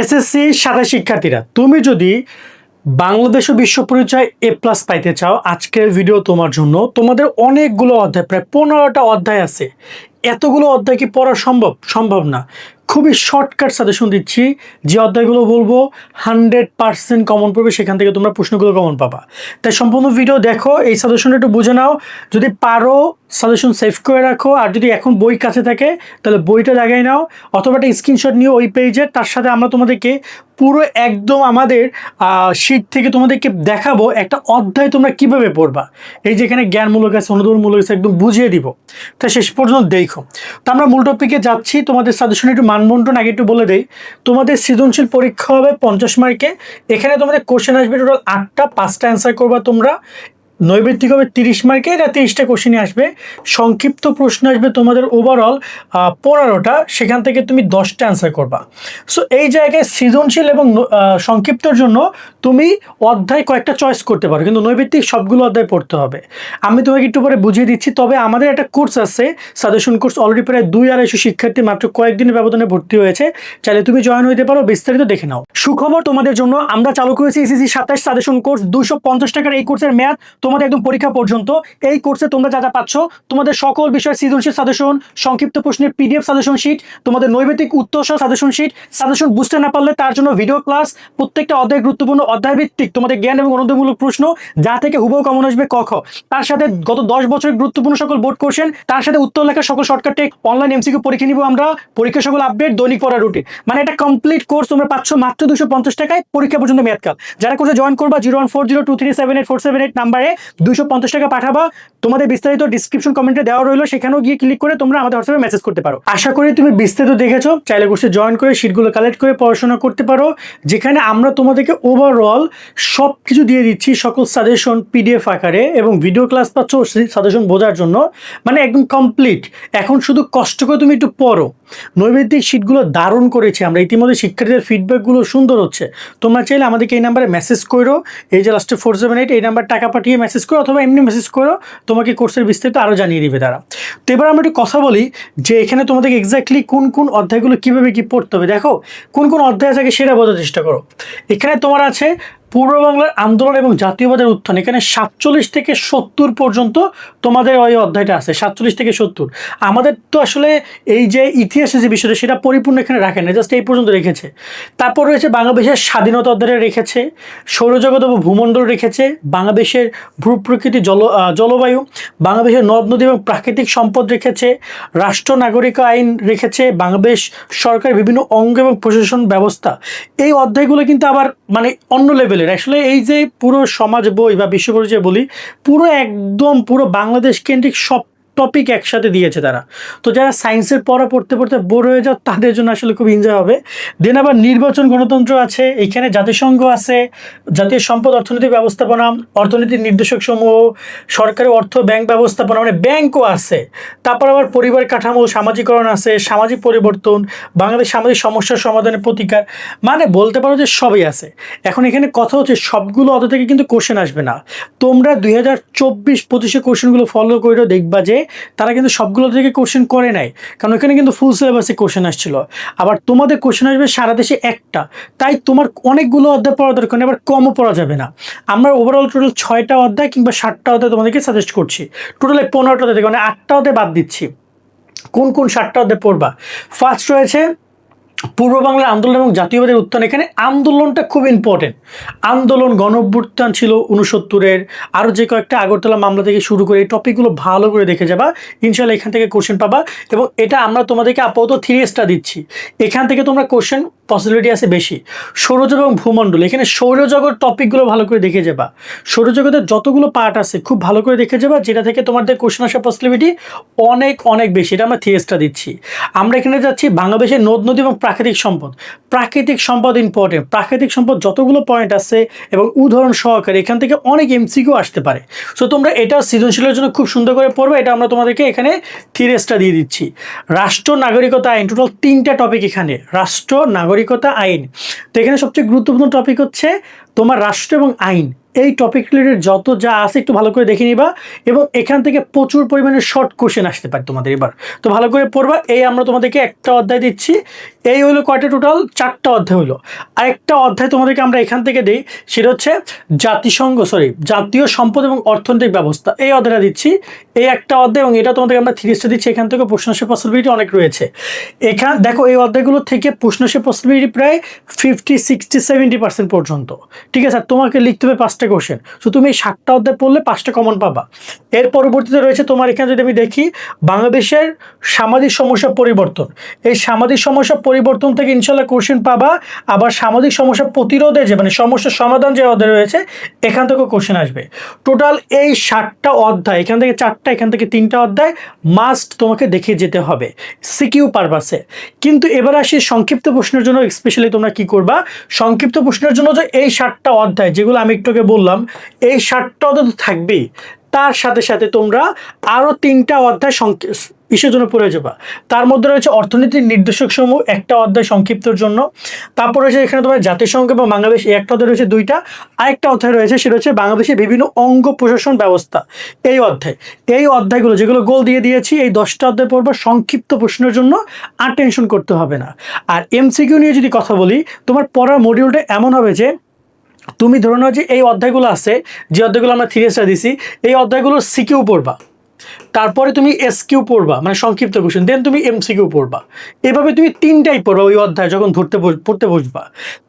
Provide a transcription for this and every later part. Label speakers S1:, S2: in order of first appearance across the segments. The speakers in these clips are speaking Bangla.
S1: এসএসসি সাথে শিক্ষার্থীরা, তুমি যদি বাংলাদেশ ও বিশ্ব পরিচয় A+ পাইতে চাও, আজকের ভিডিও তোমার জন্য। তোমাদের অনেকগুলো অধ্যায়, প্রায় 15টা অধ্যায় আছে। এতগুলো অধ্যায় কি পড়া সম্ভব না। খুবই শর্টকাট সাজেশন দিচ্ছি, যে অধ্যায়গুলো বলবো 100% কমন পড়বে, সেখান থেকে তোমরা প্রশ্নগুলো কমন পাবা। তাই সম্পূর্ণ ভিডিও দেখো, এই সাজেশনটা একটু বুঝে নাও। যদি পারো সাজেশন সেভ করে রাখো, আর যদি এখন বই কাছে থাকে তাহলে বইটা লাগাই নাও, অথবা একটা স্ক্রিনশট নিও ওই পেজের। তার সাথে আমরা তোমাদেরকে পুরো একদম আমাদের শীট থেকে তোমাদেরকে দেখাবো একটা অধ্যায় তোমরা কিভাবে পড়বা। এই যেখানে জ্ঞানমূলক আছে, অনুধাবনমূলক আছে, একদম বুঝিয়ে দিব। তা শেষ পর্যন্ত দেখো। তো আমরা মূল টপিকে যাচ্ছি। তোমাদের সাজেশন একটু মানবন্টন আগে একটু বলে দেই। তোমাদের সৃজনশীল পরীক্ষা হবে 50 মার্কে। এখানে তোমাদের কোশ্চেন আসবে টোটাল 8টা, 5টা অ্যান্সার করবা তোমরা। নৈবেত্তিক হবে 30 মার্কে, এটা 30টা কোশ্চেনই আসবে। সংক্ষিপ্ত প্রশ্ন আসবে তোমাদের ওভারঅল 15টা, সেখান থেকে তুমি 10টা অ্যান্সার করবা। সো এই জায়গায় সৃজনশীল এবং সংক্ষিপ্তর জন্য তুমি অধ্যায় কয়েকটা চয়েস করতে পারো, কিন্তু নৈবেত্তিক সবগুলো অধ্যায় পড়তে হবে। আমি তোমাকে একটু পরে বুঝিয়ে দিচ্ছি। তবে আমাদের একটা কোর্স আছে, সাজেশন কোর্স, অলরেডি প্রায় 2-250 শিক্ষার্থী মাত্র কয়েকদিনের ব্যবধানে ভর্তি হয়েছে। চাইলে তুমি জয়েন হইতে পারো, বিস্তারিত দেখে নাও। সুখবর তোমাদের জন্য, আমরা চালু করেছি এসএসসি 27 সাজেশন কোর্স। 250 টাকার এই কোর্সের মেয়াদ তোমাদের একদম পরীক্ষা পর্যন্ত। এই কোর্সে তোমরা যা যা পাচ্ছ, তোমাদের সকল বিষয় সৃজনশীল সাজেশন, সংক্ষিপ্ত প্রশ্নের PDF সাজেশন শিট, তোমাদের নৈবেতিক উত্তর সহ সাজেশন শিট, সাজেশন বুঝতে না পারলে তার জন্য ভিডিও ক্লাস, প্রত্যেকটা অধ্যায় গুরুত্বপূর্ণ অধ্যায় ভিত্তিক তোমাদের জ্ঞান এবং অনুধাবনমূলক প্রশ্ন, যা থেকে হুবহু কমন আসবে ক খ। তার সাথে গত 10 বছরের গুরুত্বপূর্ণ সকল বোর্ড কোশ্চেন, তার সাথে উত্তর লেখার সকল শর্টকাট টেক, অনলাইন MCQ পরীক্ষা নিব আমরা, পরীক্ষা সকল আপডেট, দৈনিক পড়ার রুটিন, মানে একটা কমপ্লিট কোর্স তোমরা পাচ্ছ মাত্র 250 টাকায়, পরীক্ষা পর্যন্ত মেয়াদকাল। যারা কোর্সে জয়েন করবা 01402378478 নাম্বারে 250 টাকা পাঠাবা। তোমাদের বিস্তারিত ডিসক্রিপশন কমেন্টে দেওয়া রইলো, সেখানেও গিয়ে ক্লিক করে তোমরা আমাদের হোয়াটসঅ্যাপে মেসেজ করতে পারো। আশা করি তুমি বিস্তারিত দেখেছো। চাইলে কোর্সে জয়েন করে শিটগুলো কালেক্ট করে পড়াশোনা করতে পারো, যেখানে আমরা তোমাদেরকে ওভারঅল সব কিছু দিয়ে দিচ্ছি, সকল সাজেশন PDF আকারে, এবং ভিডিও ক্লাস পাচ্ছ সাজেশন বোঝার জন্য, মানে একদম কমপ্লিট। এখন শুধু কষ্ট করে তুমি একটু পড়ো। নৈবেদ্যিক শিটগুলো দারুণ করেছি আমরা, ইতিমধ্যে শিক্ষার্থীদের ফিডব্যাকগুলো সুন্দর হচ্ছে। তোমরা চাইলে আমাদেরকে এই নাম্বারে মেসেজ করো, এই যে লাস্টে 478, এই নাম্বার টাকা পাঠিয়ে মেসেজ করো, অথবা এমনি মেসেজ করো, তোমাকে কোর্সের বিস্তারিত আরও জানিয়ে দিবে তারা। তো এবার আমরা একটু কথা বলি যে এখানে তোমাদেরকে এক্স্যাক্টলি কোন কোন অধ্যায়গুলো কীভাবে কী পড়তে হবে। দেখো কোন কোন অধ্যায় আছে সেটা বোঝার চেষ্টা করো। এখানে তোমার আছে পূর্ব বাংলার আন্দোলন এবং জাতীয়বাদের উত্থান। এখানে 47 থেকে 70 পর্যন্ত তোমাদের ওই অধ্যায়টা আছে, 47 থেকে 70। আমাদের তো আসলে এই যে ইতিহাসের যে বিষয়টা, সেটা পরিপূর্ণ এখানে রাখে না, জাস্ট এই পর্যন্ত রেখেছে। তারপর রয়েছে বাংলাদেশের স্বাধীনতা অধ্যায় রেখেছে, সৌরজগৎ এবং ভূমণ্ডল রেখেছে, বাংলাদেশের ভূপ্রকৃতি, জলবায়ু, বাংলাদেশের নদ নদী এবং প্রাকৃতিক সম্পদ রেখেছে, রাষ্ট্র নাগরিক আইন রেখেছে, বাংলাদেশ সরকারের বিভিন্ন অঙ্গ এবং প্রশাসন ব্যবস্থা। এই অধ্যায়গুলো কিন্তু আবার মানে অন্য লেভেলের। আসলে এই যে পুরো সমাজ বই বা বিশ্ব পরিচয় বলি, পুরো একদম পুরো বাংলাদেশ কেন্দ্রিক সব টপিক একসাথে দিয়েছে তারা। তো যারা সায়েন্সের পড়া পড়তে পড়তে বোর হয়ে যাও, তাদের জন্য আসলে খুব এনজয় হবে। দেন আবার নির্বাচন, গণতন্ত্র আছে, এখানে জাতিসংঘ আছে, জাতীয় সম্পদ অর্থনৈতিক ব্যবস্থাপনা, অর্থনীতির নির্দেশক সমূহ, সরকারি অর্থ ব্যাংক ব্যবস্থাপনা, মানে ব্যাংকও আছে। তারপর আবার পরিবার কাঠামো, সামাজিকরণ আছে, সামাজিক পরিবর্তন, বাংলাদেশ সামাজিক সমস্যার সমাধানের প্রতিকার, মানে বলতে পারো যে সবই আছে। এখন এখানে কথা হচ্ছে সবগুলো অত থেকে কিন্তু কোশ্চেন আসবে না। তোমরা 2024-25 কোশ্চেনগুলো ফলো করে দেখবা যে তারা কিন্তু সবগুলো থেকে কোশ্চেন করে নাই, কারণ এখানে কিন্তু ফুল সিলেবাসে কোশ্চেন আসছিল। আবার তোমাদের কোশ্চেন আসবে সারা দেশে একটা, তাই তোমার অনেকগুলো অধ্যায় পড়া দরকার নেই, আবার কমও পড়া যাবে না। আমরা ওভারঅল টোটাল 6টা অধ্যায় কিংবা 7টা অধ্যায় তোমাদেরকে সাজেস্ট করছি। টোটাল 15টা অধ্যায় থেকে, মানে 8টা অধ্যায় বাদ দিচ্ছি। কোন কোন 7টা অধ্যায় পড়বা? ফার্স্ট রয়েছে পূর্ব বাংলার আন্দোলন এবং জাতীয়বাদের উত্থান। এখানে আন্দোলনটা খুব ইম্পর্টেন্ট। আন্দোলন, গণঅভ্যুত্থান ছিল 69-এর, আরও যে কয়েকটা আগরতলা মামলা থেকে শুরু করে এই টপিকগুলো ভালো করে দেখে যাবা, ইনশাল্লাহ এখান থেকে কোশ্চেন পাবা। এবং এটা আমরা তোমাদেরকে আপাতত 3 দিচ্ছি, এখান থেকে তোমরা কোশ্চেন পসিবিলিটি আছে বেশি। সৌরজগৎ এবং ভূমণ্ডল, এখানে সৌরজগৎ টপিকগুলো ভালো করে দেখে যাবা। সৌরজগতের যতগুলো পার্ট আছে খুব ভালো করে দেখে যাবা, যেটা থেকে তোমাদের কোশ্চেন আসার পসিবিলিটি অনেক অনেক বেশি। এটা আমরা 3 দিচ্ছি। আমরা এখানে যাচ্ছি বাংলাদেশের নদ নদী এবং প্রাকৃতিক সম্পদ। প্রাকৃতিক সম্পদ ইম্পর্টেন্ট, প্রাকৃতিক সম্পদ যতগুলো পয়েন্ট আছে এবং উদাহরণ সহকারে এখান থেকে অনেক MCQ আসতে পারে। সো তোমরা এটা সৃজনশীলের জন্য খুব সুন্দর করে পড়বে, এটা আমরা তোমাদেরকে এখানে 3 দিয়ে দিচ্ছি। রাষ্ট্র নাগরিকতা আইন, টোটাল 3টা টপিক এখানে, রাষ্ট্র নাগরিকতা আইন। তো এখানে সবচেয়ে গুরুত্বপূর্ণ টপিক হচ্ছে তোমার রাষ্ট্র এবং আইন, এই টপিক রিলেটেড যত যা আছে একটু ভালো করে দেখে নিবা, এবং এখান থেকে প্রচুর পরিমাণে শর্ট কোশ্চেন আসতে পারে তোমাদের এবার। তো ভালো করে পড়বা। এই আমরা তোমাদেরকে একটা অধ্যায় দিচ্ছি, এই হলো কয়টা, টোটাল 4টা অধ্যায় হলো। আরেকটা অধ্যায় তোমাদেরকে আমরা এখান থেকে দিই, সেটা হচ্ছে জাতীয় সম্পদ এবং অর্থনৈতিক ব্যবস্থা, এই অধ্যায়টা দিচ্ছি। এই একটা অধ্যায়, এবং এটা তোমাদেরকে আমরা 3 স্টার দিচ্ছি। এখান থেকে প্রশ্ন আসার পসিবিলিটি অনেক রয়েছে। এখান দেখো এই অধ্যায়গুলো থেকে প্রশ্ন আসার পসিবিলিটি প্রায় 50, 60, 70% পর্যন্ত। ঠিক আছে, আর তোমাকে লিখতে হবে 5টা কোশ্চেন। সো তুমি এই 7টা অধ্যায় পড়লে 5টা কমন পাবা। এর পরবর্তীতে রয়েছে তোমার এখানে যদি আমি দেখি বাংলাদেশের সামাজিক সমস্যা পরিবর্তন, এই সামাজিক সমস্যা পরিবর্তন থেকে ইনশাল্লাহ কোশ্চেন পাবা। আবার সামাজিক সমস্যা প্রতিরোধে যে মানে সমস্যার সমাধান যে অধ্যায় রয়েছে এখান থেকেও কোশ্চেন আসবে। টোটাল এই 7টা অধ্যায়, এখান থেকে 4টা, এখান থেকে 3টা অধ্যায় মাস্ট তোমাকে দেখে যেতে হবে সিকিউ পারপাসে। কিন্তু এবার আসি সংক্ষিপ্ত প্রশ্নের জন্য। স্পেশালি তোমরা কি করবা, সংক্ষিপ্ত প্রশ্নের জন্য যে এই 7টা অধ্যায় যেগুলো আমি একটু আগে বললাম, এই 7টা অধ্যায় তো থাকবেই, তার সাথে সাথে তোমরা আরও 3টা অধ্যায় কিসের জন্য পড়ে যাবা। তার মধ্যে রয়েছে অর্থনীতির নির্দেশক সমূহ, একটা অধ্যায় সংক্ষিপ্তর জন্য। তারপর রয়েছে এখানে তোমার জাতিসংঘ এবং বাংলাদেশ, এই একটা অধ্যায় রয়েছে 2টা। আরেকটা অধ্যায় রয়েছে সেটা হচ্ছে বাংলাদেশের বিভিন্ন অঙ্গ প্রশাসন ব্যবস্থা, এই অধ্যায়। এই অধ্যায়গুলো যেগুলো গোল দিয়ে দিয়েছি, এই 10টা অধ্যায় পড়বা সংক্ষিপ্ত প্রশ্নের জন্য, আর টেনশন করতে হবে না। আর এমসিকিউ নিয়ে যদি কথা বলি, তোমার পড়ার মডিউলটা এমন হবে যে তুমি ধরে নাও যে এই অধ্যায়গুলো আছে, যে অধ্যায়গুলো আমরা 3 স্টার দিছি, এই অধ্যায়গুলোর সিকিউ পড়বা, তারপরে তুমি এসকিউ পড়বা মানে সংক্ষিপ্ত কোশ্চেন, দেন তুমি এমসিকিউ পড়বা। এভাবে তুমি 3টাই পড়বা ওই অধ্যায় যখন পড়তে বসবা।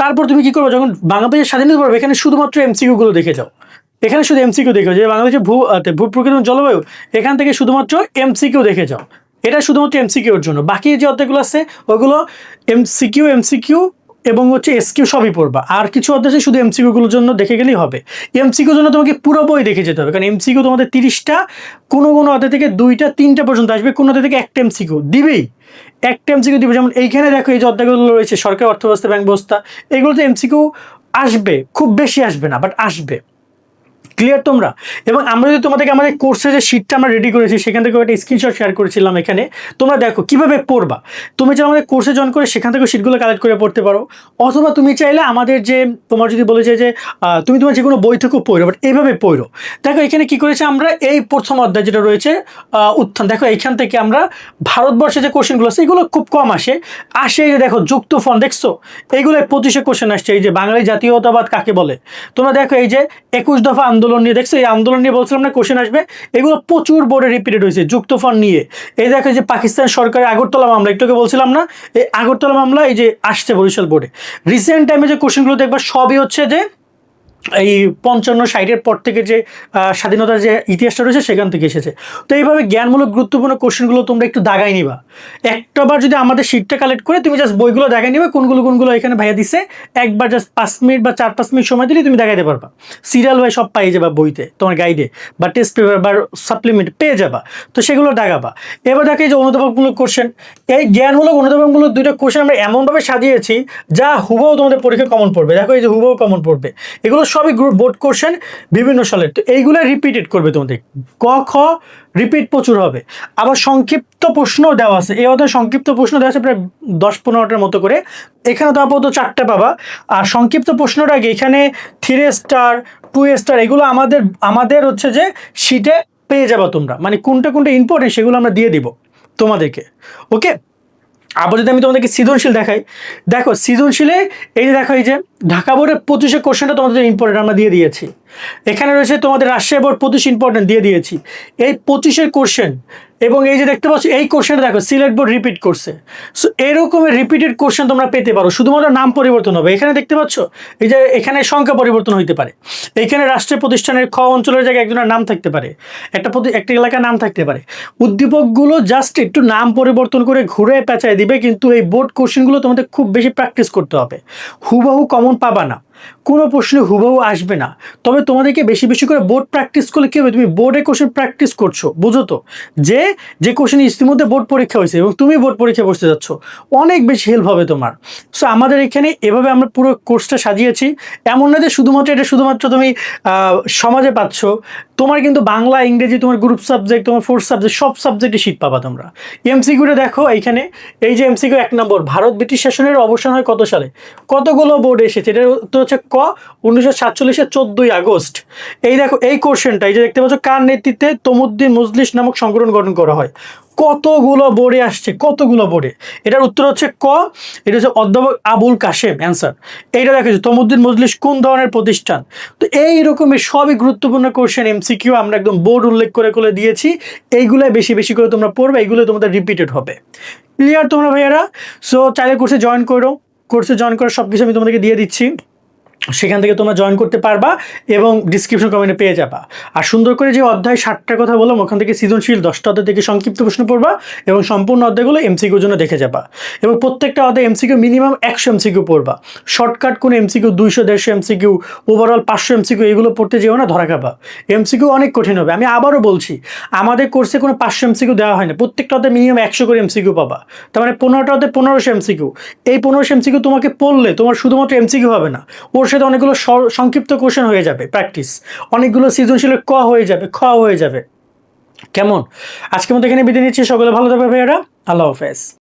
S1: তারপর তুমি কি করবা, যখন বাংলাদেশের স্বাধীনতা পড়বে এখানে শুধুমাত্র এমসিকিউগুলো দেখে যাও। এখানে শুধু এমসিকিউ দেখে যাও, যে বাংলাদেশের ভূ প্রকৃতি এবং জলবায়ু, এখান থেকে শুধুমাত্র এমসিকিউ দেখে যাও। এটা শুধুমাত্র এমসিকিউর জন্য। বাকি যে অধ্যায়গুলো আছে ওইগুলো এমসিকিউ এবং হচ্ছে এসকিউ সবই পড়বা। আর কিছু অধ্যায় আছে শুধু এমসিকিউগুলোর জন্য দেখে গেলেই হবে। এমসিকিউর জন্য তোমাকে পুরো বই দেখে যেতে হবে, কারণ এমসিকিউ তোমাদের 30টা, কোনো অধ্যায় থেকে 2টা 3টা পর্যন্ত আসবে, কোনো অধ্যায় থেকে একটা এমসিকিউ দিবেই, একটা এমসিকিউ দিবে। যেমন এইখানে দেখো এই যে অধ্যায়গুলো রয়েছে সরকার অর্থব্যবস্থা, ব্যাংক ব্যবস্থা, এগুলোতে এমসিকিউ আসবে, খুব বেশি আসবে না, বাট আসবে। ক্লিয়ার তোমরা? এবং আমরা যদি তোমাদেরকে আমাদের কোর্সের যে শিটটা আমরা রেডি করেছি সেখান থেকে একটা স্ক্রিনশট শেয়ার করেছিলাম এখানে, তোমরা দেখো কিভাবে পড়বা। তুমি চাইলে আমাদের কোর্সে জয়েন করে সেখান থেকে শিটগুলো কালেক্ট করে পড়তে পারো, অথবা তুমি চাইলে আমাদের যে তোমার যদি বলে যে তুমি তোমার যে কোনো বই থেকেও পড়ো, বাট এইভাবে পড়ো। দেখো এখানে কি করেছে আমরা, এই প্রথম অধ্যায় যেটা রয়েছে উত্থান, দেখো এইখান থেকে আমরা ভারতবর্ষে যে কোশ্চেনগুলো আছে এগুলো খুব কম আসে। এই যে দেখো যুক্ত ফন দেখছো, এইগুলো 25 কোশ্চেন আসছে। এই যে বাঙালি জাতীয়তাবাদ কাকে বলে, তোমরা দেখো এই যে 21 দফা আন্দোলন নিয়ে দেখছো, এই আন্দোলন নিয়ে বলছিলাম না কোশ্চেন আসবে, এগুলো প্রচুর বোর্ডে রিপিটেড হয়েছে। যুক্ত ফন নিয়ে এই দেখো যে পাকিস্তান সরকারের আগরতলা মামলা, একটুকে বলছিলাম না, এই আগরতলা মামলা এই যে আসছে বরিশাল বোর্ডে। রিসেন্ট টাইমে যে কোশ্চেনগুলো দেখবা সবই হচ্ছে যে এই 55-60-এর পর থেকে যে স্বাধীনতার যে ইতিহাসটা রয়েছে সেখান থেকে এসেছে। তো এইভাবে জ্ঞানমূলক গুরুত্বপূর্ণ কোশ্চেনগুলো তোমরা একটু দাগাই নিবা। একটাবার যদি আমাদের শিটটা কালেক্ট করে তুমি জাস্ট বইগুলো দেখাই নিবে, কোনগুলো এখানে ভাইয়া দিছে, একবার জাস্ট 5 মিনিট বা 4-5 মিনিট সময় দিলে তুমি দেখাইতে পারবা। সিরিয়াল ভাই সব পাই যাবা বইতে, তোমার গাইডে বা টেস্ট পেপার বা সাপ্লিমেন্ট পেয়ে যাবা। তো সেগুলো দাগাবা। এবার দেখো এই যে অনুধাবনমূলক কোশ্চেন, এই জ্ঞানমূলক অনুধাবনমূলক 2টা কোশ্চেন আমরা এমনভাবে সাজিয়েছি যা হুবহু তোমাদের পরীক্ষায় কমন পড়বে। দেখো এই যে হুবহু কমন পড়বে, এগুলো সবই বোর্ড কোশ্চেন বিভিন্ন সালের। তো এইগুলো রিপিটেড করবে তোমাদের, ক খ রিপিট প্রচুর হবে। আবার সংক্ষিপ্ত প্রশ্ন দেওয়া আছে, এই অধ্যায়ে সংক্ষিপ্ত প্রশ্ন দেওয়া আছে প্রায় 10-15টার মতো করে। এখানে তো আপাতত 4টে পাবা। আর সংক্ষিপ্ত প্রশ্নটা আগে এখানে 3 স্টার 2 স্টার এগুলো আমাদের হচ্ছে যে শিটে পেয়ে যাবা তোমরা, মানে কোনটা ইম্পর্টেন্ট সেগুলো আমরা দিয়ে দিব তোমাদেরকে। ওকে, আবার যদি আমি তোমাদেরকে সৃজনশীল দেখাই, দেখো সৃজনশীলে এই যে দেখো এই যে ঢাকা বোর্ডের 25 কোশ্চেনটা তোমাদের ইম্পর্টেন্ট আমরা দিয়ে দিয়েছি। এখানে রয়েছে তোমাদের রাজশাহী বোর্ড 25 ইম্পর্টেন্ট দিয়ে দিয়েছি। এই 25 কোশ্চেন এবং এই যে দেখতে পাচ্ছ এই কোশ্চেনটা দেখো সিলেট বোর্ড রিপিট করছে। সো এরকমের রিপিটেড কোশ্চেন তোমরা পেতে পারো, শুধুমাত্র নাম পরিবর্তন হবে। এখানে দেখতে পাচ্ছ এই যে এখানে সংখ্যা পরিবর্তন হইতে পারে, এখানে রাষ্ট্রীয় প্রতিষ্ঠানের খ অঞ্চলের জায়গায় একজনের নাম থাকতে পারে, একটা এলাকার নাম থাকতে পারে। উদ্দীপকগুলো জাস্ট একটু নাম পরিবর্তন করে ঘুরে পেঁচায় দিবে, কিন্তু এই বোর্ড কোশ্চেনগুলো তোমাদের খুব বেশি প্র্যাকটিস করতে হবে। হুবহু কমন পাবা না, কোনো প্রশ্নে হুবহু আসবে না, তবে তোমাদেরকে বেশি বেশি করে বোর্ড প্র্যাকটিস করলে কী হবে, তুমি বোর্ডে কোশ্চেন প্র্যাকটিস করছো, বুঝো তো যে যে কোশ্চেন ইতিমধ্যে বোর্ড পরীক্ষা হয়েছে এবং তুমি বোর্ড পরীক্ষা বসতে যাচ্ছ, অনেক বেশি হেল্প হবে তোমার। সো আমাদের এখানে এভাবে আমরা পুরো কোর্সটা সাজিয়েছি। এমন না যে শুধুমাত্র তুমি সমাজে পাচ্ছ, তোমার কিন্তু বাংলা ইংরেজি তোমার গ্রুপ সাবজেক্ট তোমার ফোর্থ সাবজেক্ট সব সাবজেক্টে শীট পাবা তোমরা। এমসিকিউটা দেখো এইখানে, এই যে এমসিকিউ 1 নম্বর, ভারত ব্রিটিশ শাসনের অবসান হয় কত সালে? কতগুলো বোর্ড এসেছে, এটার উত্তর হচ্ছে ক 1947 14 আগস্ট। এই দেখো এই কোশ্চেনটা, এই যে দেখতে পাচ্ছ, কার নেতৃত্বে তমুদ্দিন মজলিস নামক সংগঠন গঠন করা হয়? কতগুলো বোর্ডে আসছে, কতগুলো বোর্ডে। এটার উত্তর হচ্ছে ক, এটা হচ্ছে অধ্যাপক আবুল কাশেম অ্যান্সার। এইটা দেখেছো তমুদ্দিন মজলিস কোন ধরনের প্রতিষ্ঠান? তো এই রকমের সবই গুরুত্বপূর্ণ কোশ্চেন এমসিকিউ আমরা একদম বোর্ড উল্লেখ করে দিয়েছি। এইগুলাই বেশি বেশি করে তোমরা পড়বে, এইগুলো তোমাদের রিপিটেড হবে। ক্লিয়ার তোমরা ভাইয়ারা? সো চাইলে কোর্সে জয়েন করো, কোর্সে জয়েন করে সব কিছু আমি তোমাদেরকে দিয়ে দিচ্ছি, সেখান থেকে তোমরা জয়েন করতে পারবা এবং ডিসক্রিপশন কমেন্টে পেয়ে যাবা। আর সুন্দর করে যে অধ্যায় 60টার কথা বললাম, ওখান থেকে সৃজনশীল 10টা অধ্যায় থেকে সংক্ষিপ্ত প্রশ্ন পড়বা এবং সম্পূর্ণ অধ্যায়গুলো এমসিকিউর জন্য দেখে যাবা। এবং প্রত্যেকটা অধ্যায় এমসিকিউ মিনিমাম 100 এমসিকিউ পড়বা। শর্টকাট কোনো এমসিকিউ 200-150 এমসিকিউ, ওভারঅল 500 এমসিকিউ এগুলো পড়তে যেও না, ধরা খাবা। এমসিকিউ অনেক কঠিন হবে। আমি আবারও বলছি, আমাদের কোর্সে কোনো 500 এমসিকিউ দেওয়া হয় না, প্রত্যেকটা অধ্যায় মিনিমাম 100 করে এমসিকিউ পাবা। তার মানে 15টা অধ্যায় 1500 এমসিকিউ। এই 1500 এমসিকিউ তোমাকে পড়লে তোমার শুধুমাত্র এমসিকিউ হবে না, ওর সাথে অনেকগুলো সংক্ষিপ্ত কোশ্চেন হয়ে যাবে, প্র্যাকটিস অনেকগুলো সৃজনশীলের ক হয়ে যাবে, খ হয়ে যাবে। কেমন? আজকের মতো এখানে বিদায় নিচ্ছি। সকলে ভালো থাকবে ভাইয়ারা। আল্লাহ হাফেজ।